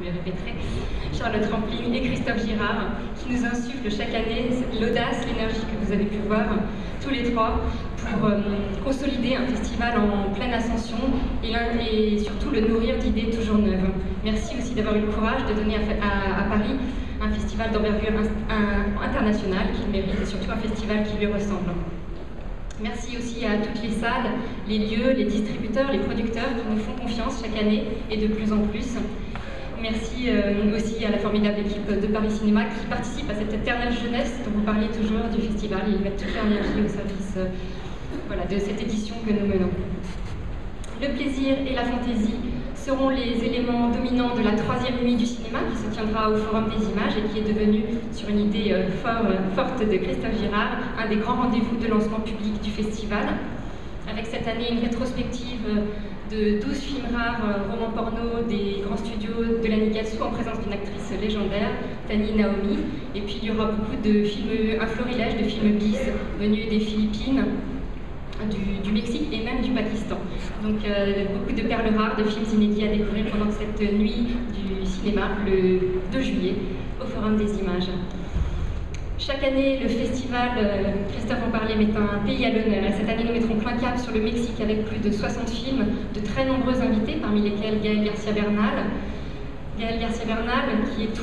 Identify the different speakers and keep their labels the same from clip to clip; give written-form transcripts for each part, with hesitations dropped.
Speaker 1: me répéterai, Charlotte Rampling et Christophe Girard, qui nous insufflent chaque année l'audace, l'énergie que vous avez pu voir tous les trois pour consolider un festival en pleine ascension et surtout le nourrir d'idées toujours neuves. Merci aussi d'avoir eu le courage de donner à Paris un festival d'envergure internationale qu'il mérite et surtout un festival qui lui ressemble. Merci aussi à toutes les salles, les lieux, les distributeurs, les producteurs qui nous font confiance chaque année et de plus en plus. Merci aussi à la formidable équipe de Paris Cinéma qui participe à cette éternelle jeunesse dont vous parliez toujours du festival. Ils mettent toute leur énergie au service de cette édition que nous menons. Le plaisir et la fantaisie seront les éléments dominants de la 3e nuit du cinéma qui se tiendra au Forum des Images et qui est devenu, sur une idée forte de Christophe Girard, un des grands rendez-vous de lancement public du festival. Avec cette année une rétrospective de 12 films rares, romans porno des grands studios de la Nigatsu en présence d'une actrice légendaire, Tani Naomi. Et puis il y aura beaucoup de films, un florilège de films bis venus des Philippines, du Mexique et même du Pakistan. Donc beaucoup de perles rares, de films inédits à découvrir pendant cette nuit du cinéma, le 2 juillet, au Forum des Images. Chaque année, le festival, Christophe en parlait, met un pays à l'honneur. Et cette année, nous mettrons plein cap sur le Mexique avec plus de 60 films, de très nombreux invités, parmi lesquels Gaël Garcia Bernal. Gaël Garcia Bernal, qui est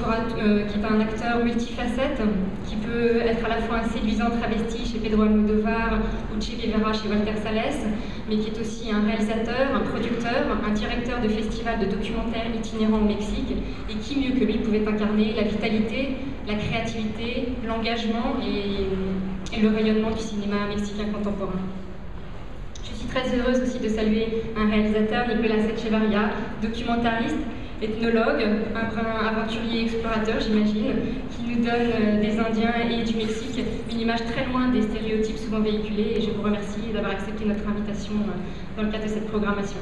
Speaker 1: un acteur multifacette, qui peut être à la fois un séduisant travesti chez Pedro Almodóvar ou Che Guevara chez Walter Salles, mais qui est aussi un réalisateur, un producteur, un directeur de festival de documentaires itinérants au Mexique, et qui mieux que lui pouvait incarner la vitalité, la créativité, l'engagement et le rayonnement du cinéma mexicain contemporain. Je suis très heureuse aussi de saluer un réalisateur, Nicolas Echevarria, documentariste, ethnologue, un aventurier explorateur, j'imagine, qui nous donne des Indiens et du Mexique une image très loin des stéréotypes souvent véhiculés, et je vous remercie d'avoir accepté notre invitation dans le cadre de cette programmation.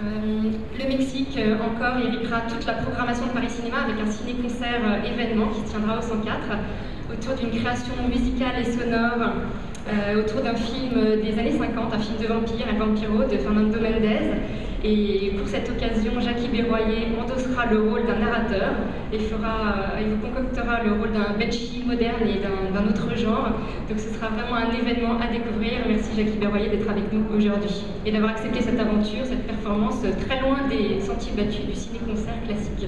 Speaker 1: Le Mexique encore irriguera toute la programmation de Paris Cinéma avec un ciné-concert événement qui se tiendra au 104 autour d'une création musicale et sonore autour d'un film des années 50, un film de vampire, El Vampiro de Fernando Méndez. Et pour cette occasion, Jackie Berroyer endossera le rôle d'un narrateur et vous concoctera le rôle d'un Benchi moderne et d'un autre genre. Donc ce sera vraiment un événement à découvrir. Merci Jackie Berroyer d'être avec nous aujourd'hui et d'avoir accepté cette aventure, cette performance très loin des sentiers battus du ciné-concert classique.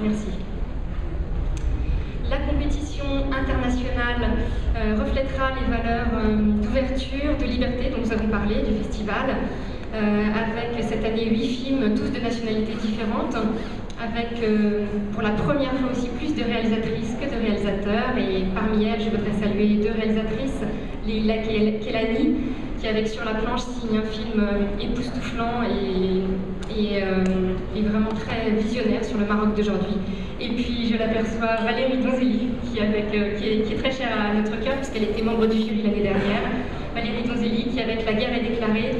Speaker 1: Merci. La compétition internationale reflètera les valeurs d'ouverture, de liberté dont nous avons parlé du festival. Avec cette année 8 films, tous de nationalités différentes, avec pour la première fois aussi plus de réalisatrices que de réalisateurs, et parmi elles je voudrais saluer 2 réalisatrices, Leila Kelani, qui avec Sur la planche signe un film époustouflant et vraiment très visionnaire sur le Maroc d'aujourd'hui. Et puis je l'aperçois Valérie Donzelli, qui est très chère à notre cœur puisqu'elle était membre du jury l'année dernière. Valérie Donzelli qui avec La guerre est déclarée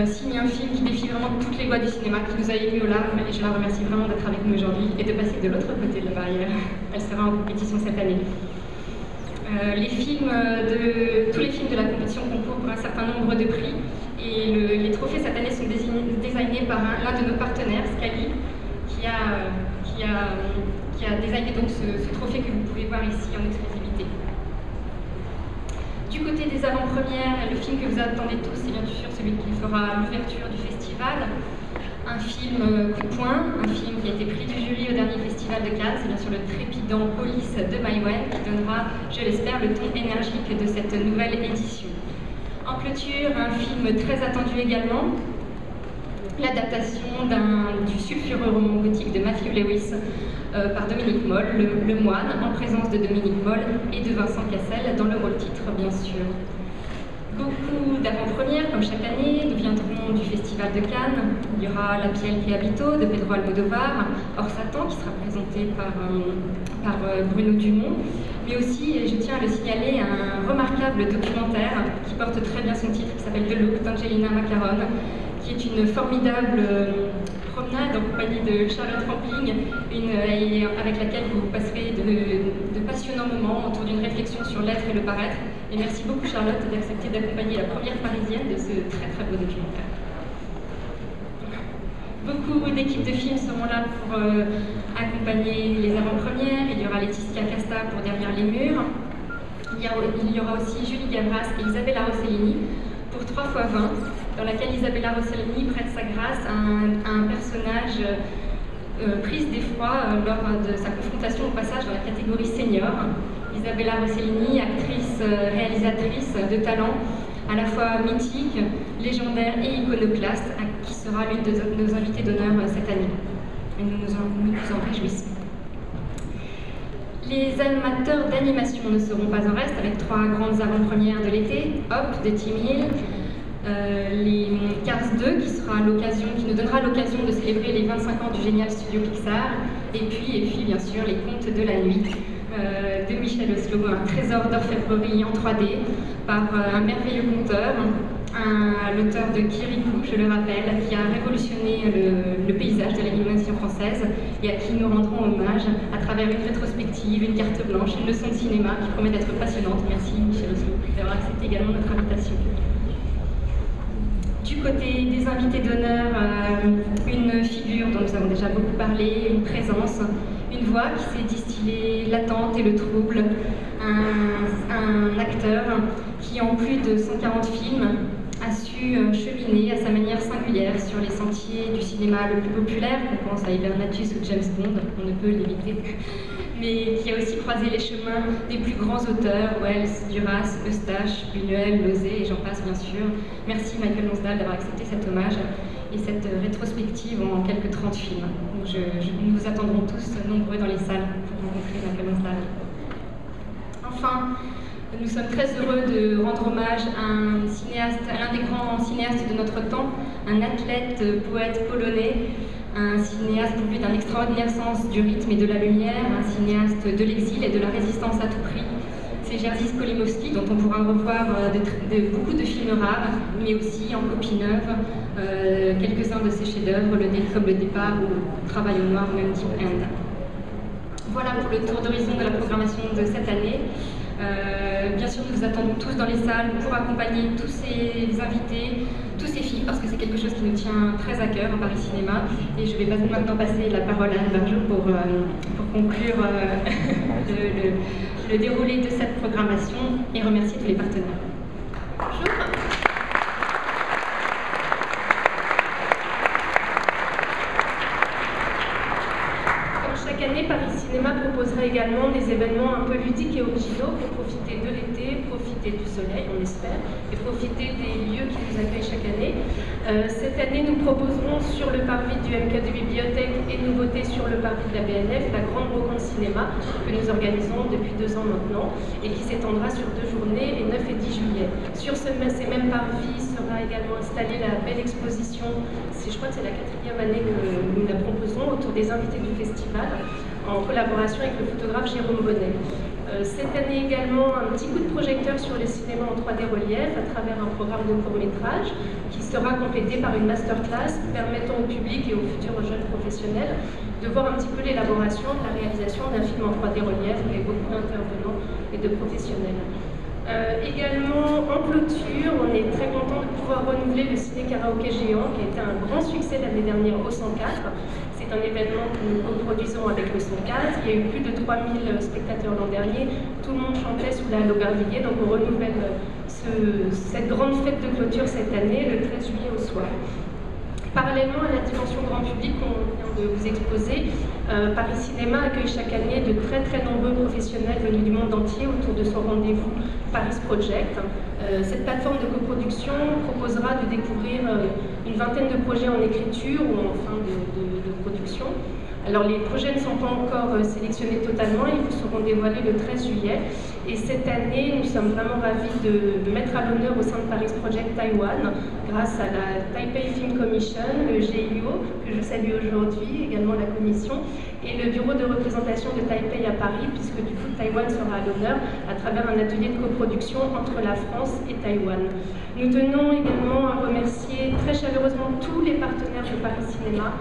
Speaker 1: signe un film qui défie vraiment toutes les lois du cinéma, qui nous a émus aux larmes, et je la remercie vraiment d'être avec nous aujourd'hui et de passer de l'autre côté de la barrière. Elle sera en compétition cette année. Tous les films de la compétition concourent pour un certain nombre de prix, et les trophées cette année sont designés par l'un de nos partenaires, Scali, qui a designé donc ce trophée que vous pouvez voir ici en exclusivité. Du côté des avant-premières, le film que vous attendez tous, c'est bien sûr celui qui fera l'ouverture du festival. Un film coup de poing, un film qui a été prix du jury au dernier festival de Cannes, c'est bien sûr le trépidant Police de Maïwenn qui donnera, je l'espère, le ton énergique de cette nouvelle édition. En clôture, un film très attendu également, l'adaptation du sulfureux roman gothique de Matthew Lewis par Dominique Moll, le Moine, en présence de Dominique Moll et de Vincent Cassel dans le rôle titre, bien sûr. Beaucoup d'avant-premières, comme chaque année, nous viendrons du Festival de Cannes. Il y aura La Piel che abito de Pedro Almodóvar, Hors Satan, qui sera présenté par Bruno Dumont, mais aussi, et je tiens à le signaler, un remarquable documentaire qui porte très bien son titre, qui s'appelle The Look d'Angelina Macaron, qui est une formidable promenade en compagnie de Charlotte Rampling, avec laquelle vous passerez de passionnants moments autour d'une réflexion sur l'être et le paraître. Et merci beaucoup Charlotte d'accepter d'accompagner la première parisienne de ce très très beau documentaire. Beaucoup d'équipes de films seront là pour accompagner les avant-premières. Il y aura Laetitia Casta pour Derrière les murs. Il y aura aussi Julie Gavras et Isabella Rossellini pour 3x20, dans laquelle Isabella Rossellini prête sa grâce à un personnage prise d'effroi lors de sa confrontation au passage dans la catégorie senior. Isabella Rossellini, actrice, réalisatrice de talent, à la fois mythique, légendaire et iconoclaste, qui sera l'une de nos invitées d'honneur cette année. Et nous nous en réjouissons. Les amateurs d'animation ne seront pas en reste, avec 3 grandes avant-premières de l'été. Hop de Tim Hill, les Cars 2 qui nous donnera l'occasion de célébrer les 25 ans du génial studio Pixar, et puis bien sûr les Contes de la nuit de Michel Oslo, un trésor d'orfèvrerie en 3D par un merveilleux conteur, l'auteur de Kirikou, je le rappelle, qui a révolutionné le paysage de l'animation française et à qui nous rendrons hommage à travers une rétrospective, une carte blanche, une leçon de cinéma qui promet d'être passionnante. Merci Michel Oslo d'avoir accepté également notre invitation. Du côté des invités d'honneur, une figure dont nous avons déjà beaucoup parlé, une présence, une voix qui sait distiller l'attente et le trouble, un acteur qui, en plus de 140 films, a su cheminer à sa manière singulière sur les sentiers du cinéma le plus populaire, on pense à Hibernatus ou James Bond, on ne peut l'éviter, mais qui a aussi croisé les chemins des plus grands auteurs, Wells, Duras, Eustache, Buñuel, Lozé et j'en passe bien sûr. Merci Michael Lonsdale d'avoir accepté cet hommage et cette rétrospective en quelques 30 films. Donc nous vous attendrons tous nombreux dans les salles pour rencontrer Michael Lonsdale. Enfin, nous sommes très heureux de rendre hommage à l'un des grands cinéastes de notre temps, un athlète, poète polonais, un cinéaste pourvu d'un extraordinaire sens du rythme et de la lumière, un cinéaste de l'exil et de la résistance à tout prix. C'est Jerzy Skolimowski, dont on pourra revoir beaucoup de films rares, mais aussi en copie neuve, quelques-uns de ses chefs-d'œuvre, comme Le Départ ou Travail au noir ou même Deep End. Voilà pour le tour d'horizon de la programmation de cette année. Bien sûr, nous vous attendons tous dans les salles pour accompagner tous ces invités, tous ces films, parce que c'est quelque chose qui nous tient très à cœur à Paris Cinéma. Et je vais maintenant passer la parole à Anne Barjot pour conclure le déroulé de cette programmation et remercier tous les partenaires. Bonjour.
Speaker 2: Chaque année, Paris Cinéma proposera également des événements un peu ludiques et originaux pour profiter de l'été, profiter du soleil, on espère, et profiter des lieux qui nous accueillent chaque année. Cette année, nous proposerons sur le parvis du MK de Bibliothèque et nouveauté sur le parvis de la BNF, la Grande Brocante Cinéma, que nous organisons depuis 2 ans maintenant, et qui s'étendra sur 2 journées, les 9 et 10 juillet. Sur ces mêmes parvis sera également installée la belle exposition, je crois que c'est la 4e année que nous la proposons, autour des invités du festival, en collaboration avec le photographe Jérôme Bonnet. Cette année également, un petit coup de projecteur sur les cinémas en 3D relief à travers un programme de court-métrage qui sera complété par une masterclass permettant au public et aux futurs jeunes professionnels de voir un petit peu l'élaboration de la réalisation d'un film en 3D relief avec beaucoup d'intervenants et de professionnels. Également, en clôture, on est très content de pouvoir renouveler le ciné karaoké géant qui a été un grand succès l'année dernière au 104. C'est un événement que nous coproduisons avec le 104. Il y a eu plus de 3000 spectateurs l'an dernier. Tout le monde chantait sous la Laugardier, donc on renouvelle cette grande fête de clôture cette année, le 13 juillet au soir. Parallèlement à la dimension grand public qu'on vient de vous exposer, Paris Cinéma accueille chaque année de très nombreux professionnels venus du monde entier autour de son rendez-vous Paris Project. Cette plateforme de coproduction proposera de découvrir une vingtaine de projets en écriture ou en fin de production. Alors les projets ne sont pas encore sélectionnés totalement, ils vous seront dévoilés le 13 juillet. Et cette année, nous sommes vraiment ravis de mettre à l'honneur au sein de Paris Project Taïwan, grâce à la Taipei Film Commission, le GIO, que je salue aujourd'hui, également la commission, et le bureau de représentation de Taipei à Paris, puisque du coup Taïwan sera à l'honneur à travers un atelier de coproduction entre la France et Taïwan. Nous tenons également à remercier très chaleureusement tous les partenaires de Paris Cinéma,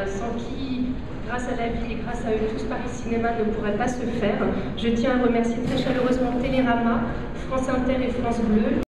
Speaker 2: sans qui, grâce à la ville et grâce à eux tous, Paris Cinéma ne pourrait pas se faire. Je tiens à remercier très chaleureusement Télérama, France Inter et France Bleu.